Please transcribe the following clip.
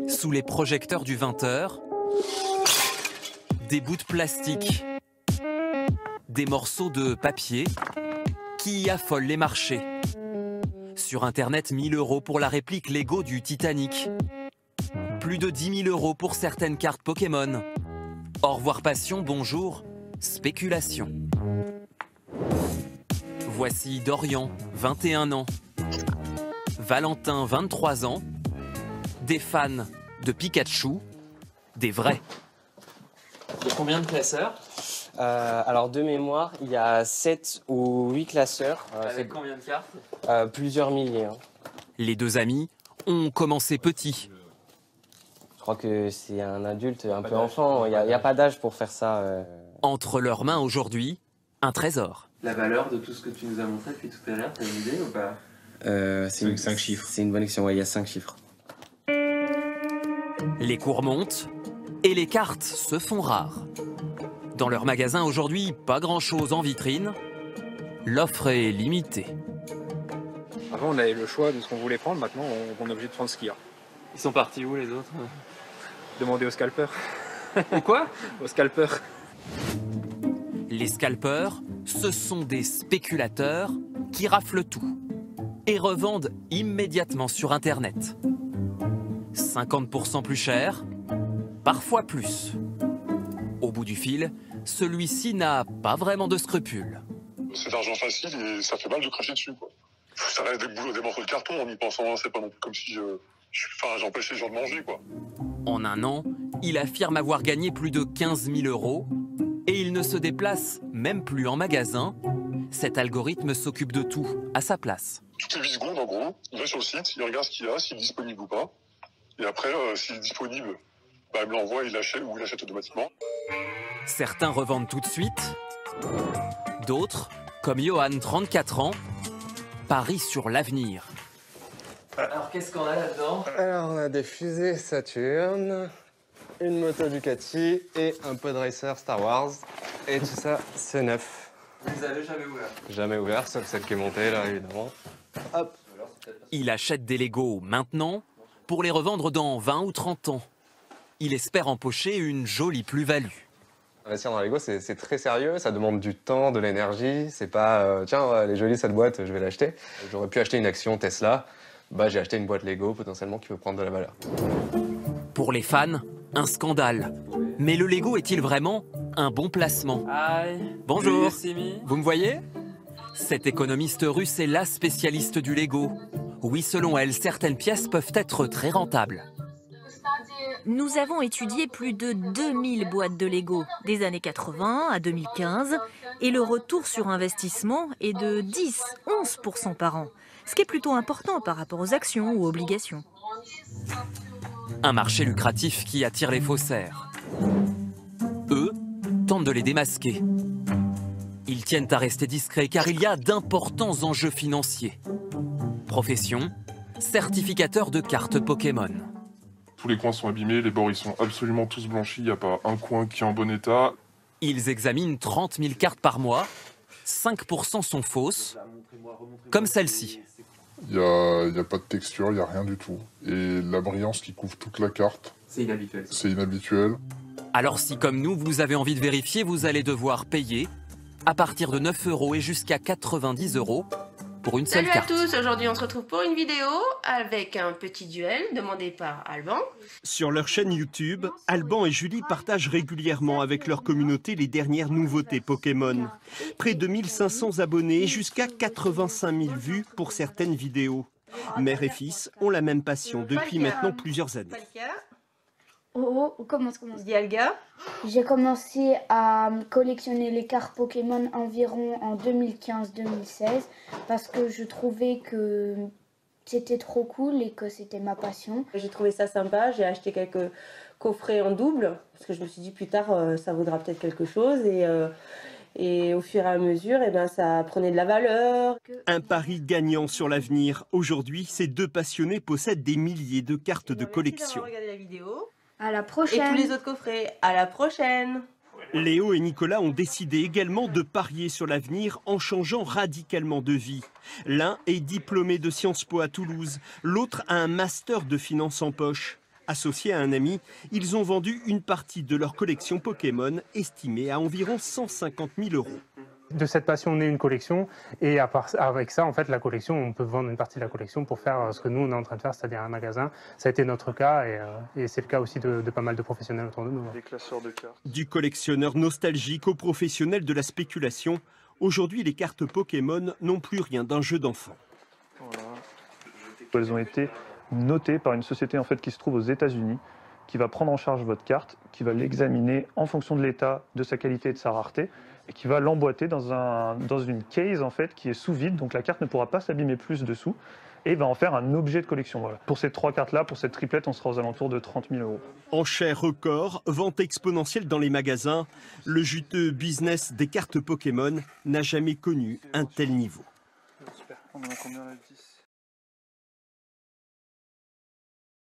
Sous les projecteurs du 20h, des bouts de plastique, des morceaux de papier qui affolent les marchés. Sur Internet, 1 000 € pour la réplique Lego du Titanic. Plus de 10 000 € pour certaines cartes Pokémon. Au revoir passion, bonjour, spéculation. Voici Dorian, 21 ans. Valentin, 23 ans. Des fans de Pikachu, des vrais. Il y a combien de classeurs? Alors de mémoire, il y a 7 ou 8 classeurs. Avec combien de cartes? Plusieurs milliers. Hein. Les deux amis ont commencé petits. Je crois que c'est un adulte un peu enfant, il n'y a pas d'âge pour faire ça. Entre leurs mains aujourd'hui, un trésor. La valeur de tout ce que tu nous as montré depuis tout à l'heure, t'as une idée ou pas? C'est 5 chiffres. C'est une bonne question, ouais, il y a 5 chiffres. Les cours montent et les cartes se font rares. Dans leur magasin aujourd'hui, pas grand-chose en vitrine. L'offre est limitée. Avant, on avait le choix de ce qu'on voulait prendre. Maintenant, on est obligé de prendre ce qu'il y a. Ils sont partis où les autres? Demandez au scalper. Ou quoi? Au scalper. Les scalpeurs, ce sont des spéculateurs qui raflent tout et revendent immédiatement sur Internet. 50% plus cher, parfois plus. Au bout du fil, celui-ci n'a pas vraiment de scrupules. C'est de l'argent facile et ça fait mal de cracher dessus, quoi. Ça reste des morceaux de carton en y pensant, c'est pas non plus comme si j'empêchais les gens de manger, quoi. En un an, il affirme avoir gagné plus de 15 000 € et il ne se déplace même plus en magasin. Cet algorithme s'occupe de tout à sa place. Toutes les 8 secondes, en gros, il va sur le site, il regarde ce qu'il y a, s'il est disponible ou pas. Et après, s'il est disponible, il me l'envoie, il l'achète ou il l'achète automatiquement. Certains revendent tout de suite, d'autres, comme Johan, 34 ans, parient sur l'avenir. Alors qu'est-ce qu'on a là-dedans? Alors on a des fusées Saturn, une moto Ducati et un pod racer Star Wars. Et tout ça, c'est neuf. Vous les avez jamais ouverts? Jamais ouvert, sauf celle qui est montée là, évidemment. Hop. Il achète des Lego maintenant pour les revendre dans 20 ou 30 ans. Il espère empocher une jolie plus-value. Investir dans Lego, c'est très sérieux, ça demande du temps, de l'énergie. C'est pas, tiens, elle est jolie cette boîte, je vais l'acheter. J'aurais pu acheter une action Tesla, j'ai acheté une boîte Lego potentiellement qui peut prendre de la valeur. Pour les fans, un scandale. Mais le Lego est-il vraiment un bon placement? Aïe. Bonjour, Simi. vous me voyez? Cette économiste russe est la spécialiste du Lego. Oui, selon elle, certaines pièces peuvent être très rentables. Nous avons étudié plus de 2000 boîtes de Lego, des années 80 à 2015, et le retour sur investissement est de 10-11% par an, ce qui est plutôt important par rapport aux actions ou obligations. Un marché lucratif qui attire les faussaires. Eux tentent de les démasquer. Ils tiennent à rester discrets car il y a d'importants enjeux financiers. Profession, certificateur de cartes Pokémon. Tous les coins sont abîmés, les bords ils sont absolument tous blanchis, il n'y a pas un coin qui est en bon état. Ils examinent 30 000 cartes par mois. 5% sont fausses, comme celle-ci. Il n'y a pas de texture, il n'y a rien du tout. Et la brillance qui couvre toute la carte, C'est inhabituel. c'est inhabituel. Alors si, comme nous, vous avez envie de vérifier, vous allez devoir payer à partir de 9 € et jusqu'à 90 € pour une seule Salut à carte. tous, aujourd'hui on se retrouve pour une vidéo avec un petit duel demandé par Alban. Sur leur chaîne YouTube, Alban et Julie partagent régulièrement avec leur communauté les dernières nouveautés Pokémon. Près de 1500 abonnés et jusqu'à 85 000 vues pour certaines vidéos. Mère et fils ont la même passion depuis maintenant plusieurs années. Oh, on commence. Dialga. J'ai commencé à collectionner les cartes Pokémon environ en 2015-2016 parce que je trouvais que c'était trop cool et que c'était ma passion. J'ai trouvé ça sympa, j'ai acheté quelques coffrets en double parce que je me suis dit plus tard ça vaudra peut-être quelque chose et au fur et à mesure ça prenait de la valeur. Un pari gagnant sur l'avenir. Aujourd'hui, ces deux passionnés possèdent des milliers de cartes de collection. Regardez la vidéo. À la prochaine. Et tous les autres coffrets. À la prochaine. Léo et Nicolas ont décidé également de parier sur l'avenir en changeant radicalement de vie. L'un est diplômé de Sciences Po à Toulouse, l'autre a un master de finance en poche. Associés à un ami, ils ont vendu une partie de leur collection Pokémon, estimée à environ 150 000 €. De cette passion naît une collection et avec ça, en fait, la collection, on peut vendre une partie de la collection pour faire ce que nous, on est en train de faire, c'est-à-dire un magasin. Ça a été notre cas et c'est le cas aussi de pas mal de professionnels autour de nous. Des classeurs de cartes. Du collectionneur nostalgique au professionnel de la spéculation, aujourd'hui les cartes Pokémon n'ont plus rien d'un jeu d'enfant. Voilà. Elles ont été notées par une société en fait, qui se trouve aux États-Unis, qui va prendre en charge votre carte, qui va l'examiner en fonction de l'état, de sa qualité et de sa rareté, et qui va l'emboîter dans une case en fait, qui est sous vide, donc la carte ne pourra pas s'abîmer plus dessous, et va en faire un objet de collection. Voilà. Pour ces 3 cartes-là, pour cette triplette, on sera aux alentours de 30 000 €. Enchères record, vente exponentielle dans les magasins, le juteux business des cartes Pokémon n'a jamais connu un tel niveau. Super. On en a combien là, 10